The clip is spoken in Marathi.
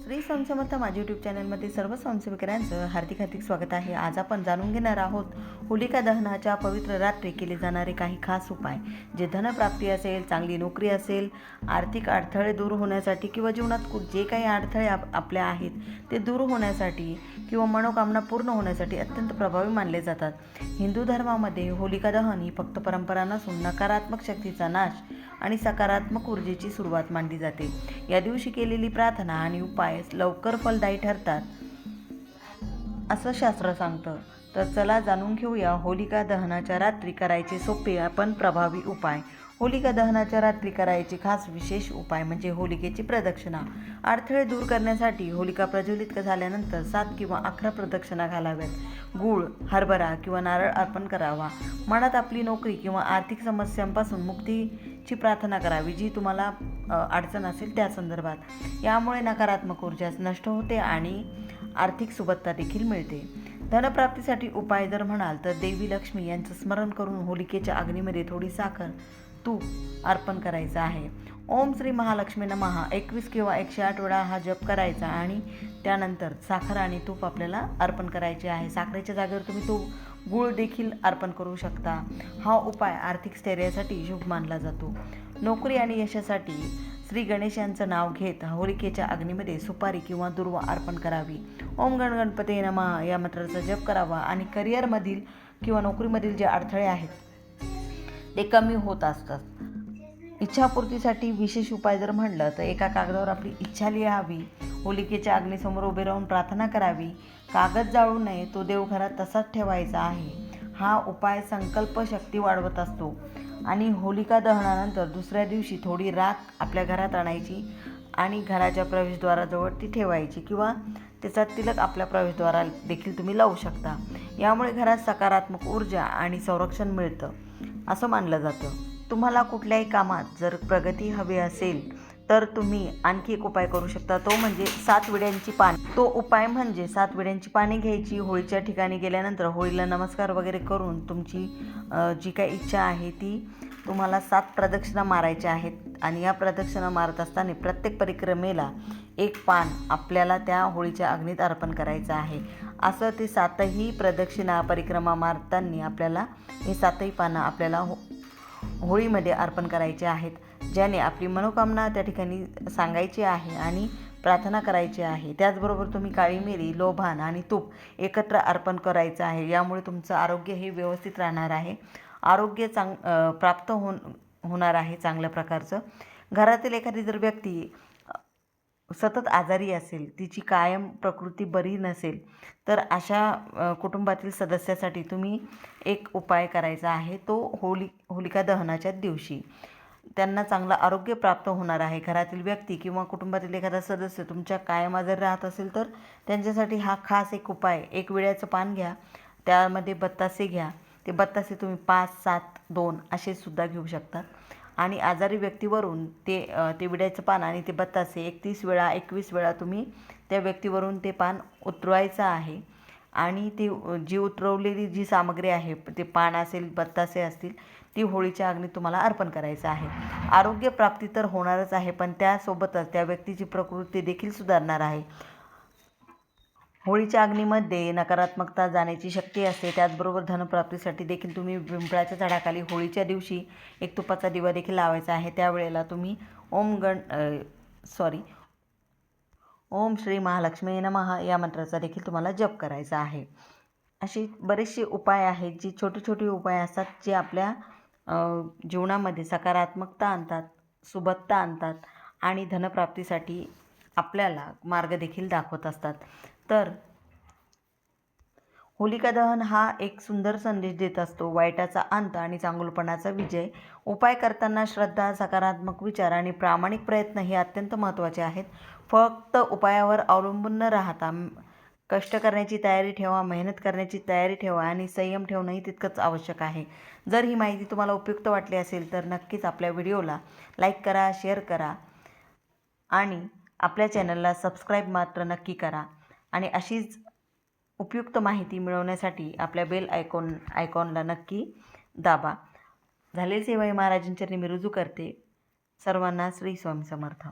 श्री स्वामी समर्थ माझ्या यूट्यूब चॅनलमध्ये सर्व स्वयंसेवकांचं हार्दिक स्वागत आहे। आज आपण जाणून घेणार आहोत होलिका दहनाच्या पवित्र रात्री केले जाणारे काही खास उपाय, जे धनप्राप्ती असेल, चांगली नोकरी असेल, आर्थिक अडथळे दूर होण्यासाठी किंवा जीवनात जे काही अडथळे आपल्या आहेत ते दूर होण्यासाठी किंवा मनोकामना पूर्ण होण्यासाठी अत्यंत प्रभावी मानले जातात। हिंदू धर्मामध्ये होलिका दहन ही फक्त परंपरा नसून नकारात्मक शक्तीचा नाश आणि सकारात्मक ऊर्जेची सुरुवात मानली जाते। या दिवशी केलेली प्रार्थना आणि उपाय लवकर फलदायी ठरतात असं शास्त्र सांगतं। तर चला जाणून घेऊया होलिका दहनाच्या रात्री करायचे सोपे पण प्रभावी उपाय। होलिका दहनाच्या रात्री करायचे खास विशेष उपाय म्हणजे होलिकेची प्रदक्षिणा। अडथळे दूर करण्यासाठी होलिका प्रज्वलित झाल्यानंतर 7 किंवा 11 प्रदक्षिणा घालाव्यात। गूळ, हरभरा किंवा नारळ अर्पण करावा। मनात आपली नोकरी किंवा आर्थिक समस्यांपासून मुक्तीची प्रार्थना करावी, जी तुम्हाला अडचण असेल त्या संदर्भात। यामुळे नकारात्मक ऊर्जा नष्ट होते आणि आर्थिक सुबत्ता देखील मिळते। धनप्राप्तीसाठी उपाय जर म्हणाल तर देवी लक्ष्मी यांचं स्मरण करून होलिकेच्या अग्नीमध्ये थोडी साखर, तूप अर्पण करायचं आहे। ओम श्री महालक्ष्मी नमः 21 किंवा 108 वेळा हा जप करायचा आणि त्यानंतर साखर आणि तूप आपल्याला अर्पण करायचे आहे। साखरेच्या जागेवर तुम्ही तो गूळ देखील अर्पण करू शकता। हा उपाय आर्थिक स्थैर्यासाठी शुभ मानला जातो। नोकरी आणि यशासाठी श्री गणेश यांचं नाव घेत होलिकेच्या अग्नीमध्ये सुपारी किंवा दुर्वा अर्पण करावी। ओम गणपते नमः या मंत्राचा जप करावा आणि करिअरमधील किंवा नोकरीमधील जे अडथळे आहेत ते कमी होत असतात। इच्छापूर्तीसाठी विशेष उपाय जर म्हणलं तर एका कागदावर आपली इच्छा लिहावी, होलिकेच्या अग्नीसमोर उभे राहून प्रार्थना करावी, कागद जाळू नये, तो देवघरात तसाच ठेवायचा आहे। हा उपाय संकल्प शक्ती वाढवत असतो आणि होलिका दहनानंतर दुसऱ्या दिवशी थोडी राख आपल्या घरात आणायची आणि घराच्या प्रवेशद्वाराजवळ ती ठेवायची किंवा त्याचा तिलक आपल्या प्रवेशद्वाराला देखील तुम्ही लावू शकता। यामुळे घरात सकारात्मक ऊर्जा आणि संरक्षण मिळतं असं मानलं जातं। तुम्हाला कुठल्याही कामात जर प्रगती हवी असेल तर तुम्ही आणखी एक उपाय करू शकता, तो म्हणजे 7 विड्यांची पाने। तो उपाय म्हणजे 7 विड्यांची पाने घ्यायची, होळीच्या ठिकाणी गेल्यानंतर होळीला नमस्कार वगैरे करून तुमची जी काही इच्छा आहे ती तुम्हाला 7 प्रदक्षिणा मारायच्या आहेत आणि या प्रदक्षिणा मारत असताना प्रत्येक परिक्रमेला एक पान आपल्याला त्या होळीच्या अग्नीत अर्पण करायचं आहे। असं ते 7ही प्रदक्षिणा परिक्रमा मारताना आपल्याला हे 7ही पानं आपल्याला होळीमध्ये अर्पण करायचे आहेत, ज्याने आपली मनोकामना त्या ठिकाणी सांगायची आहे आणि प्रार्थना करायची आहे। त्याचबरोबर तुम्ही काळी मिरी, लोभान आणि तूप एकत्र अर्पण करायचं आहे। यामुळे तुमचं आरोग्य हे व्यवस्थित राहणार आहे, आरोग्य प्राप्त होणार आहे चांगल्या प्रकारचं। घरातील एखादी जर व्यक्ती सतत आजारी असेल, तिची कायम प्रकृती बरी नसेल, तर अशा कुटुंबातील सदस्यासाठी तुम्ही एक उपाय करायचा आहे, तो होलिका दहनाच्या दिवशी त्यांना चांगलं आरोग्य प्राप्त होणार आहे। घरातील व्यक्ती किंवा कुटुंबातील एखादा सदस्य तुमच्या कायम आजारी राहत असेल तर त्यांच्यासाठी हा खास एक उपाय, एक विड्याचं पान घ्या, त्यामध्ये बत्तासे घ्या, ते बत्तासे तुम्ही 5, 7, 2 असे सुद्धा घेऊ शकता आणि आजारी व्यक्तीवरून ते विड्याचं पान आणि ते बत्तासे 31 वेळा 21 वेळा तुम्ही त्या व्यक्तीवरून ते पान उतरवायचं आहे आणि ती जी उतरवलेली जी सामग्री आहे, ते पान असेल, बत्तासे असतील, ती होळीच्या अग्नीत तुम्हाला अर्पण करायचं आहे। आरोग्य प्राप्ती तर होणारच आहे, पण त्यासोबतच त्या व्यक्तीची प्रकृती देखील सुधारणार आहे। होळीच्या अग्नीमध्ये नकारात्मकता जाण्याची शक्ती असते। त्याचबरोबर धनप्राप्तीसाठी देखील तुम्ही पिंपळाच्या झाडाखाली होळीच्या दिवशी एक तुपाचा दिवा देखील लावायचा आहे। त्यावेळेला तुम्ही ओम श्री महालक्ष्मी नमः या मंत्राचा देखील तुम्हाला जप करायचा आहे। अशी बरेचसे उपाय आहेत, जी छोटे छोटे उपाय असतात, जे आपल्या जीवनामध्ये सकारात्मकता आणतात, सुबत्ता आणतात आणि धनप्राप्तीसाठी आपल्याला मार्ग देखील दाखवत असतात। तर होलिका दहन हा एक सुंदर संदेश देत असतो, वाईटाचा अंत आणि चांगुलपणाचा विजय। उपाय करताना श्रद्धा, सकारात्मक विचार आणि प्रामाणिक प्रयत्न हे अत्यंत महत्त्वाचे आहेत। फक्त उपायावर अवलंबून न राहता कष्ट करण्याची तयारी ठेवा, मेहनत करण्याची तयारी ठेवा आणि संयम ठेवणंही तितकंच आवश्यक आहे। जर ही माहिती तुम्हाला उपयुक्त वाटली असेल तर नक्कीच आपल्या व्हिडिओला लाईक करा, शेअर करा आणि आपल्या चॅनलला सबस्क्राईब मात्र नक्की करा आणि अशीच उपयुक्त माहिती मिळवण्यासाठी आपल्या बेल आयकॉनला नक्की दाबा। झालेली सेवा ही महाराजांच्या मी रुजू करते। सर्वांना श्री स्वामी समर्थ।